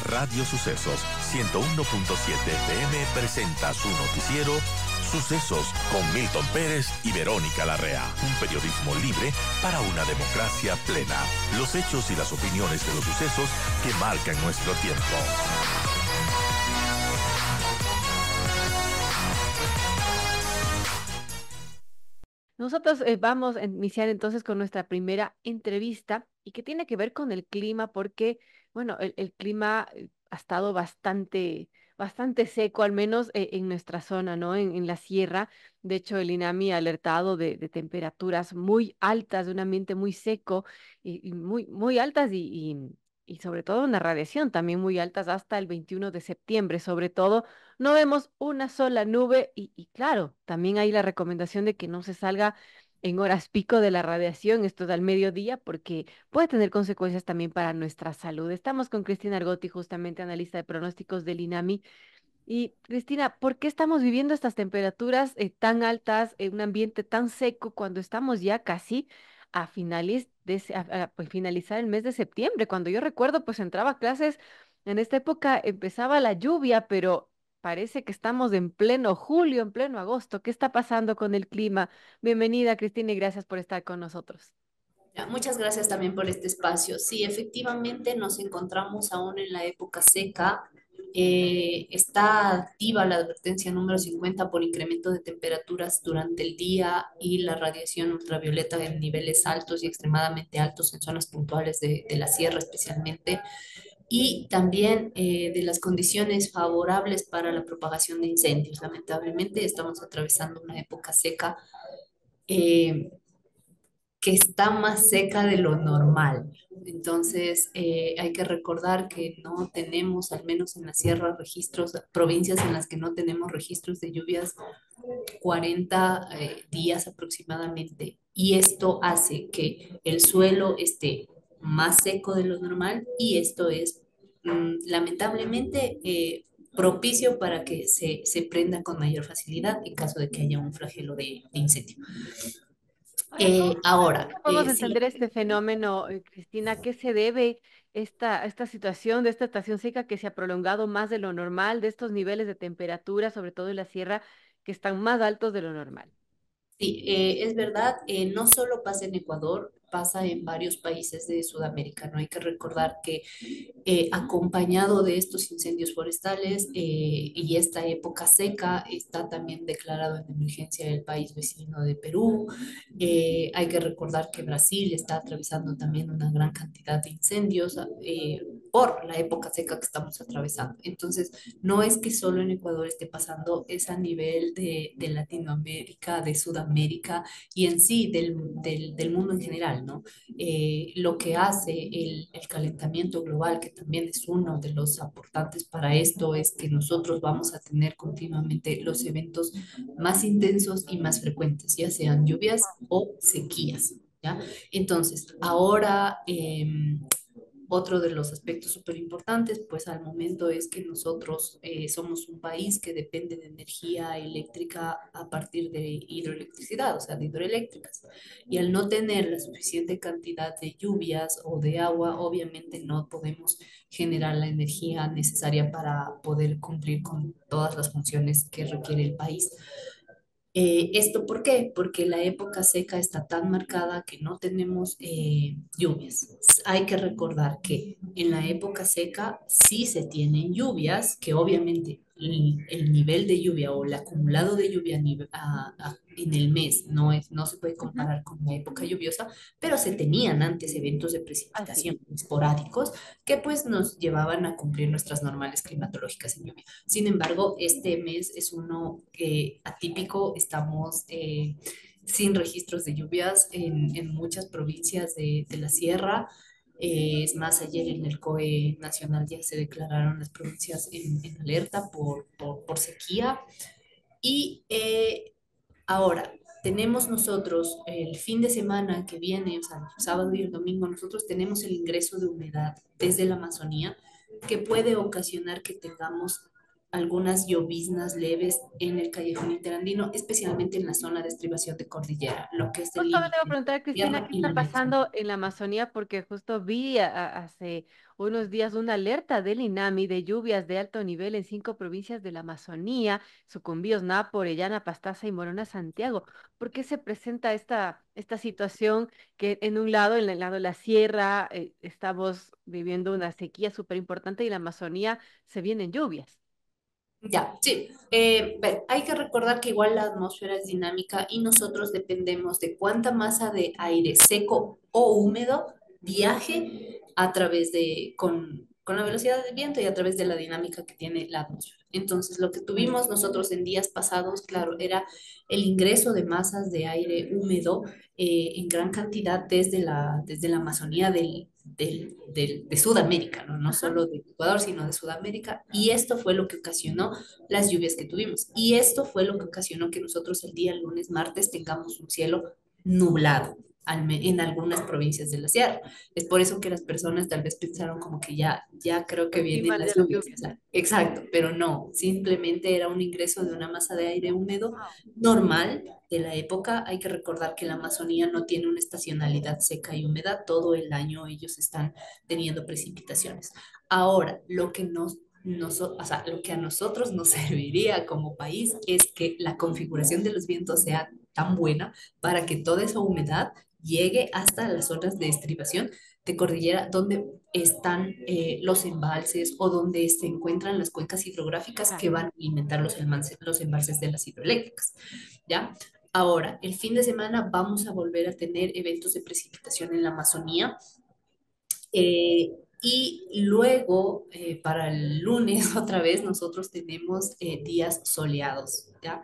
Radio Sucesos 101.7 FM presenta su noticiero Sucesos con Milton Pérez y Verónica Larrea. Un periodismo libre para una democracia plena. Los hechos y las opiniones de los sucesos que marcan nuestro tiempo. Nosotros vamos a iniciar entonces con nuestra primera entrevista y que tiene que ver con el clima porque, bueno, el clima ha estado bastante seco, al menos en nuestra zona, ¿no? En la sierra. De hecho, el INAMI ha alertado de temperaturas muy altas, de un ambiente muy seco y muy altas y sobre todo una radiación también muy altas hasta el 21 de septiembre, sobre todo no vemos una sola nube y claro, también hay la recomendación de que no se salga en horas pico de la radiación, esto es al mediodía, porque puede tener consecuencias también para nuestra salud. Estamos con Cristina Argotti, justamente analista de pronósticos del INAMI. Y Cristina, ¿por qué estamos viviendo estas temperaturas tan altas en un ambiente tan seco cuando estamos ya casi a pues, finalizar el mes de septiembre? Cuando yo recuerdo, pues entraba a clases, en esta época empezaba la lluvia, pero parece que estamos en pleno julio, en pleno agosto. ¿Qué está pasando con el clima? Bienvenida, Cristina, y gracias por estar con nosotros. Ya, muchas gracias también por este espacio. Sí, efectivamente nos encontramos aún en la época seca. Está activa la advertencia número 50 por incremento de temperaturas durante el día y la radiación ultravioleta en niveles altos y extremadamente altos en zonas puntuales de la sierra especialmente. Y también de las condiciones favorables para la propagación de incendios. Lamentablemente estamos atravesando una época seca. eh, que está más seca de lo normal. Entonces, hay que recordar que no tenemos, al menos en la sierra, registros, provincias en las que no tenemos registros de lluvias 40 días aproximadamente. Y esto hace que el suelo esté más seco de lo normal y esto es lamentablemente propicio para que se prenda con mayor facilidad en caso de que haya un flagelo de incendio. Ahora, Ahora, ¿cómo podemos sí, entender este fenómeno, Cristina? ¿A qué se debe esta situación de esta estación seca que se ha prolongado más de lo normal, de estos niveles de temperatura, sobre todo en la sierra, que están más altos de lo normal? sí, es verdad, no solo pasa en Ecuador, pasa en varios países de Sudamérica, ¿no? Hay que recordar que acompañado de estos incendios forestales y esta época seca, está también declarado en emergencia el país vecino de Perú. Hay que recordar que Brasil está atravesando también una gran cantidad de incendios por la época seca que estamos atravesando. Entonces, no es que solo en Ecuador esté pasando, es a nivel de Latinoamérica, de Sudamérica y en sí del mundo en general, ¿no? Lo que hace el calentamiento global, que también es uno de los aportantes para esto, es que nosotros vamos a tener continuamente los eventos más intensos y más frecuentes, ya sean lluvias o sequías. ¿Ya? Entonces, ahora otro de los aspectos súper importantes, pues al momento es que nosotros somos un país que depende de energía eléctrica a partir de hidroelectricidad, o sea, de hidroeléctricas. Y al no tener la suficiente cantidad de lluvias o de agua, obviamente no podemos generar la energía necesaria para poder cumplir con todas las funciones que requiere el país. ¿Esto por qué? Porque la época seca está tan marcada que no tenemos lluvias. Hay que recordar que en la época seca sí se tienen lluvias, que obviamente el nivel de lluvia o el acumulado de lluvia en el mes no se puede Ujú. comparar con la época lluviosa, pero se tenían antes eventos de Así precipitación es. esporádicos que pues nos llevaban a cumplir nuestras normales climatológicas en lluvia. Sin embargo, este mes es uno atípico, estamos sin registros de lluvias en muchas provincias de la sierra. Es más, ayer en el COE nacional ya se declararon las provincias en alerta por sequía. Y ahora, tenemos nosotros el fin de semana que viene, o sea, el sábado y el domingo, nosotros tenemos el ingreso de humedad desde la Amazonía que puede ocasionar que tengamos algunas lloviznas leves en el callejón interandino, especialmente en la zona de estribación de cordillera, lo que es el Justo me te voy a límite preguntar, Cristina, tierra ¿qué y está la Amazonía. pasando en la Amazonía? Porque justo vi hace unos días una alerta del INAMI de lluvias de alto nivel en 5 provincias de la Amazonía: Sucumbíos, Napo, Orellana, Pastaza y Morona, Santiago. ¿Por qué se presenta esta situación que en un lado, en el lado de la sierra, estamos viviendo una sequía súper importante y en la Amazonía se vienen lluvias? Ya, sí. Hay que recordar que igual la atmósfera es dinámica y nosotros dependemos de cuánta masa de aire seco o húmedo viaje a través con la velocidad del viento y a través de la dinámica que tiene la atmósfera. Entonces, lo que tuvimos nosotros en días pasados, claro, era el ingreso de masas de aire húmedo en gran cantidad desde la Amazonía de Sudamérica, ¿no? No Ajá. solo de Ecuador, sino de Sudamérica. Y esto fue lo que ocasionó las lluvias que tuvimos. Y esto fue lo que ocasionó que nosotros el día lunes, martes, tengamos un cielo nublado en algunas provincias de la sierra. Es por eso que las personas tal vez pensaron como que ya creo que El vienen clima las de las lluvias. O lluvias. sea, exacto, pero no, simplemente era un ingreso de una masa de aire húmedo normal de la época. Hay que recordar que la Amazonía no tiene una estacionalidad seca y húmeda, todo el año ellos están teniendo precipitaciones. Ahora, o sea, lo que a nosotros nos serviría como país es que la configuración de los vientos sea tan buena para que toda esa humedad llegue hasta las zonas de estribación de cordillera donde están los embalses o donde se encuentran las cuencas hidrográficas Claro. que van a alimentar los embalses de las hidroeléctricas, ¿ya? Ahora, el fin de semana vamos a volver a tener eventos de precipitación en la Amazonía. Y luego, para el lunes, otra vez, nosotros tenemos días soleados, ¿ya?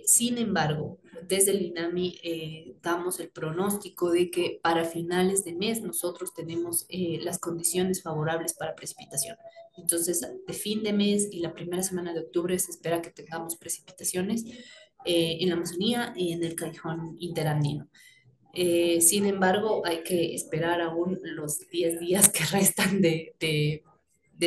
Sin embargo, desde el INAMI damos el pronóstico de que para finales de mes nosotros tenemos las condiciones favorables para precipitación. Entonces, de fin de mes y la primera semana de octubre se espera que tengamos precipitaciones en la Amazonía y en el Callejón Interandino. Sin embargo, hay que esperar aún los 10 días que restan de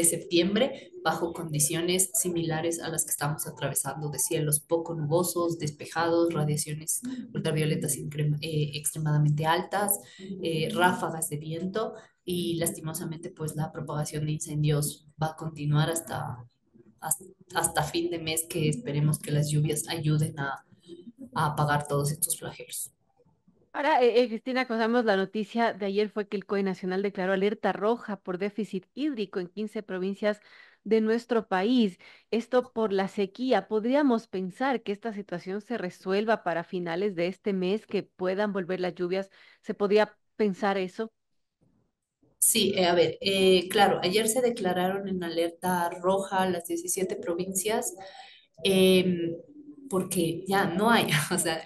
septiembre bajo condiciones similares a las que estamos atravesando, de cielos poco nubosos, despejados, radiaciones ultravioletas extremadamente altas, ráfagas de viento y lastimosamente pues la propagación de incendios va a continuar hasta, hasta fin de mes, que esperemos que las lluvias ayuden a apagar todos estos flagelos. Ahora, Cristina, conocemos la noticia de ayer fue que el COE Nacional declaró alerta roja por déficit hídrico en 15 provincias de nuestro país. Esto por la sequía. ¿Podríamos pensar que esta situación se resuelva para finales de este mes, que puedan volver las lluvias? ¿Se podría pensar eso? Sí, a ver, claro, ayer se declararon en alerta roja las 17 provincias em, porque ya no hay, o sea,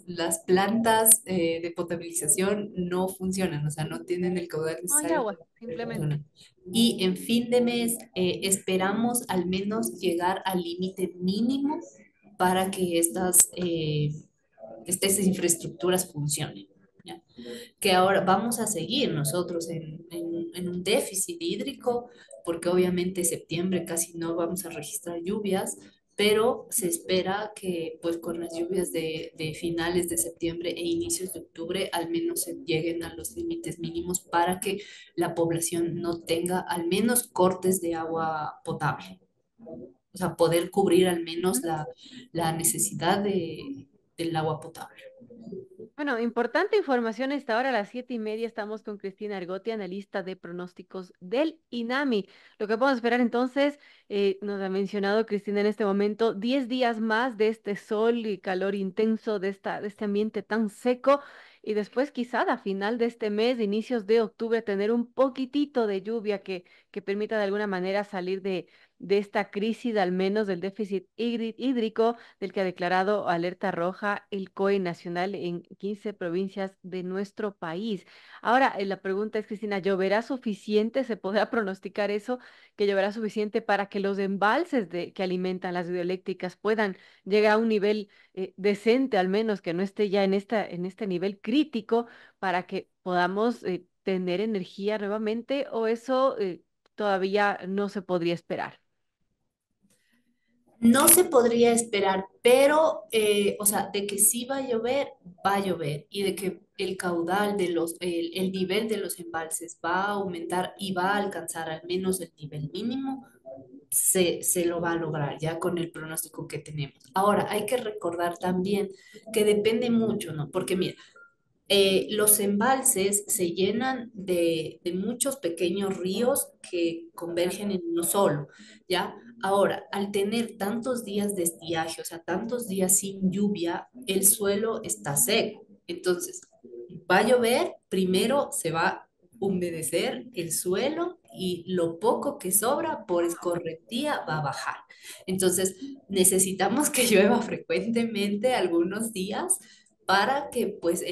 las plantas de potabilización no funcionan, o sea, no tienen el caudal No hay necesario agua, para poder simplemente. funcionar. Y en fin de mes esperamos al menos llegar al límite mínimo para que estas infraestructuras funcionen. ¿Ya? Que ahora vamos a seguir nosotros en un déficit hídrico, porque obviamente septiembre casi no vamos a registrar lluvias, pero se espera que pues con las lluvias de finales de septiembre e inicios de octubre al menos se lleguen a los límites mínimos para que la población no tenga al menos cortes de agua potable. O sea, poder cubrir al menos la necesidad del agua potable. Bueno, importante información esta hora, a las 7:30 estamos con Cristina Argote, analista de pronósticos del INAMI. Lo que podemos esperar entonces, nos ha mencionado Cristina en este momento, 10 días más de este sol y calor intenso, de este ambiente tan seco, y después quizá a final de este mes, de inicios de octubre, tener un poquitito de lluvia que permita de alguna manera salir de esta crisis, al menos del déficit hídrico del que ha declarado alerta roja el COE nacional en 15 provincias de nuestro país. Ahora, la pregunta es, Cristina, ¿lloverá suficiente? ¿Se podrá pronosticar eso? ¿Que lloverá suficiente para que los embalses que alimentan las hidroeléctricas puedan llegar a un nivel decente, al menos que no esté ya en este nivel crítico, para que podamos tener energía nuevamente? ¿O eso todavía no se podría esperar? No se podría esperar, pero, o sea, de que sí va a llover, y de que el caudal de el nivel de los embalses va a aumentar y va a alcanzar al menos el nivel mínimo, se lo va a lograr ya con el pronóstico que tenemos. Ahora, hay que recordar también que depende mucho, ¿no? Porque mira, los embalses se llenan de muchos pequeños ríos que Claro. convergen en uno solo, ¿ya? Ahora, al tener tantos días de estiaje, o sea, tantos días sin lluvia, el suelo está seco. Entonces, va a llover, primero se va a humedecer el suelo y lo poco que sobra por escorrentía va a bajar. Entonces, necesitamos que llueva frecuentemente algunos días para que pues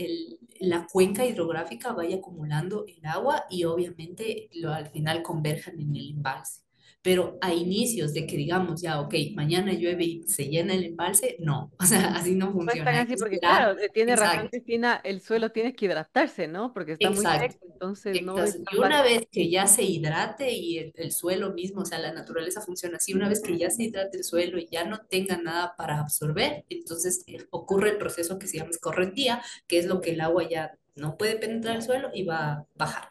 la cuenca hidrográfica vaya acumulando el agua y obviamente al final converjan en el embalse. Pero a inicios de que digamos ya, ok, mañana llueve y se llena el embalse, no, o sea, así no No es tan funciona, hay así que porque, esperar. claro, tiene razón Exacto, Cristina, el suelo tiene que hidratarse, ¿no? Porque está muy exacto. seco, entonces no es Exacto. tan Y una fácil. vez que ya se hidrate y el suelo mismo, o sea, la naturaleza funciona así, una vez que ya se hidrate el suelo y ya no tenga nada para absorber, entonces ocurre el proceso que se llama escorrentía, que es lo que el agua ya no puede penetrar el suelo y va a bajar.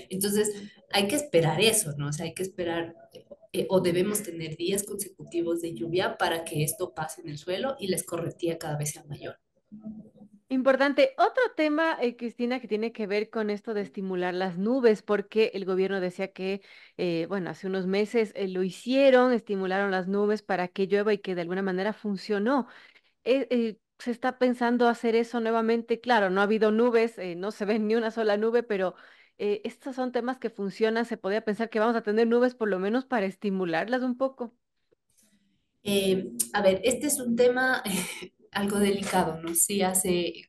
Entonces, hay que esperar eso, ¿no? O sea, hay que esperar o debemos tener días consecutivos de lluvia para que esto pase en el suelo y la escorrentía cada vez sea mayor. Importante. Otro tema, Cristina, que tiene que ver con esto de estimular las nubes, porque el gobierno decía que, bueno, hace unos meses lo hicieron, estimularon las nubes para que llueva y que de alguna manera funcionó. Se está pensando hacer eso nuevamente. Claro, no ha habido nubes, no se ve ni una sola nube, pero estos son temas que funcionan. Se podría pensar que vamos a tener nubes por lo menos para estimularlas un poco. A ver, este es un tema algo delicado, ¿no? Sí,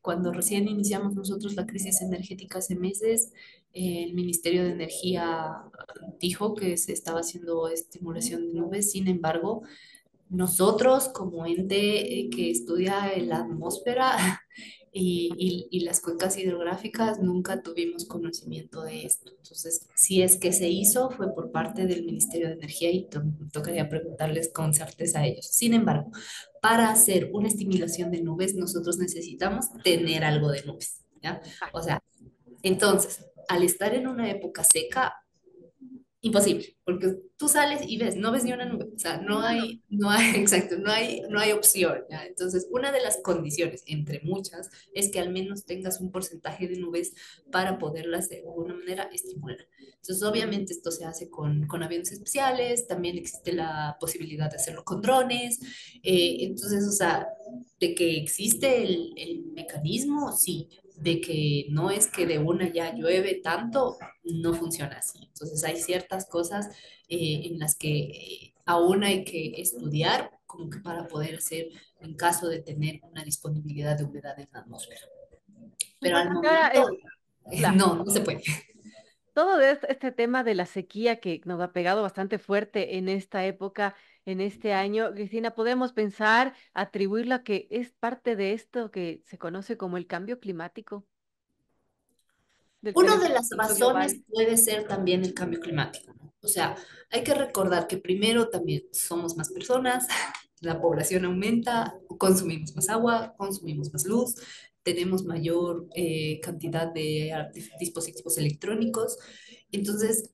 cuando recién iniciamos nosotros la crisis energética hace meses, el Ministerio de Energía dijo que se estaba haciendo estimulación de nubes. Sin embargo, nosotros, como ente que estudia la atmósfera y las cuencas hidrográficas, nunca tuvimos conocimiento de esto. Entonces, si es que se hizo, fue por parte del Ministerio de Energía y tocaría preguntarles con certeza a ellos. Sin embargo, para hacer una estimulación de nubes, nosotros necesitamos tener algo de nubes, ¿ya? Ah, O sea, entonces, al estar en una época seca, imposible, porque tú sales y ves, no ves ni una nube, o sea, no, no. no hay, exacto, no hay opción, ¿ya? Entonces, una de las condiciones, entre muchas, es que al menos tengas un porcentaje de nubes para poderlas de alguna manera estimular. Entonces, obviamente esto se hace con aviones especiales, también existe la posibilidad de hacerlo con drones, entonces, o sea, de que existe el mecanismo, sí, de que no es que de una ya llueve tanto, no funciona así. Entonces hay ciertas cosas en las que aún hay que estudiar como que para poder hacer en caso de tener una disponibilidad de humedad en la atmósfera. Pero al Importante ahora momento, es, claro. no, no se puede. Todo este tema de la sequía que nos ha pegado bastante fuerte en esta época, en este año, Cristina, podemos pensar, atribuirlo a que es parte de esto que se conoce como el cambio climático, del Una de las calentamiento razones global. puede ser también el cambio climático, ¿no? O sea, hay que recordar que primero también somos más personas, la población aumenta, consumimos más agua, consumimos más luz, tenemos mayor cantidad de dispositivos electrónicos. Entonces,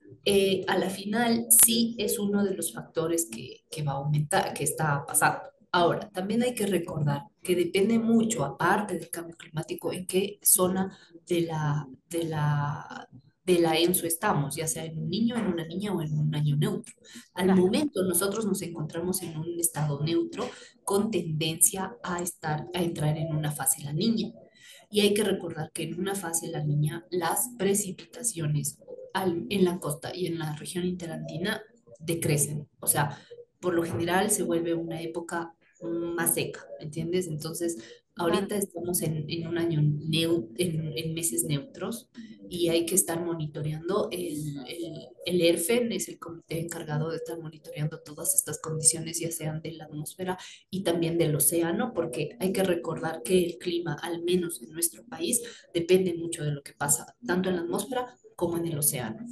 a la final sí es uno de los factores que va a aumentar, que está pasando. Ahora, también hay que recordar que depende mucho, aparte del cambio climático, en qué zona de la ENSO estamos, ya sea en un niño, en una niña o en un año neutro. Al Claro. momento nosotros nos encontramos en un estado neutro con tendencia a entrar en una fase la niña. Y hay que recordar que en una fase la niña las precipitaciones en la costa y en la región interandina decrecen. O sea, por lo general se vuelve una época más seca, ¿me entiendes? Entonces, Claro. ahorita estamos en un año en meses neutros y hay que estar monitoreando. El ERFEN es el comité encargado de estar monitoreando todas estas condiciones, ya sean de la atmósfera y también del océano, porque hay que recordar que el clima, al menos en nuestro país, depende mucho de lo que pasa, tanto en la atmósfera como en el océano.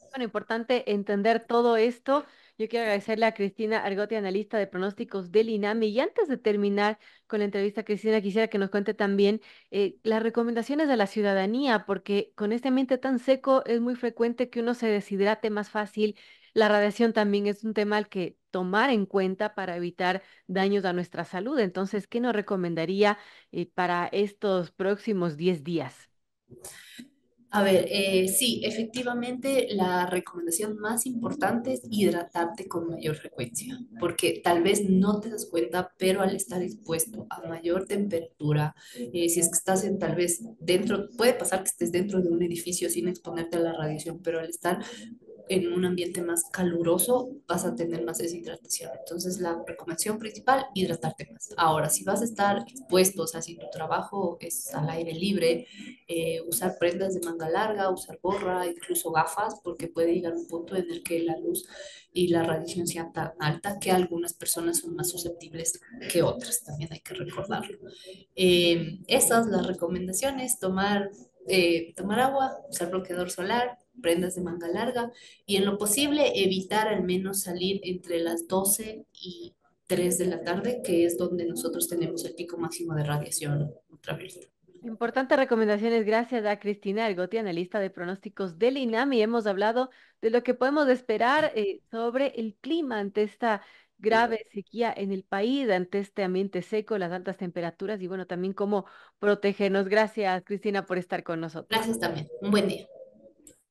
Bueno, importante entender todo esto Yo quiero agradecerle a Cristina Argote, analista de pronósticos del INAMI. Y antes de terminar con la entrevista, Cristina, quisiera que nos cuente también las recomendaciones de la ciudadanía, porque con este ambiente tan seco es muy frecuente que uno se deshidrate más fácil. La radiación también es un tema al que tomar en cuenta para evitar daños a nuestra salud. Entonces, ¿qué nos recomendaría para estos próximos 10 días? A ver, sí, efectivamente la recomendación más importante es hidratarte con mayor frecuencia, porque tal vez no te das cuenta, pero al estar expuesto a mayor temperatura, si es que estás en tal vez dentro, puede pasar que estés dentro de un edificio sin exponerte a la radiación, pero al estar en un ambiente más caluroso vas a tener más deshidratación. Entonces, la recomendación principal, hidratarte más. Ahora, si vas a estar expuesto, o sea, si tu trabajo es al aire libre, usar prendas de manga larga, usar gorra, incluso gafas, porque puede llegar un punto en el que la luz y la radiación sea tan alta que algunas personas son más susceptibles que otras, también hay que recordarlo. Esas las recomendaciones, tomar agua, usar bloqueador solar, prendas de manga larga y en lo posible evitar al menos salir entre las 12 y 3 de la tarde, que es donde nosotros tenemos el pico máximo de radiación ultravioleta. Importantes recomendaciones, gracias a Cristina Argote, analista de pronósticos del INAMI. Hemos hablado de lo que podemos esperar sobre el clima ante esta grave sequía en el país, ante este ambiente seco, las altas temperaturas y bueno, también cómo protegernos. Gracias, Cristina, por estar con nosotros. Gracias también. Un buen día.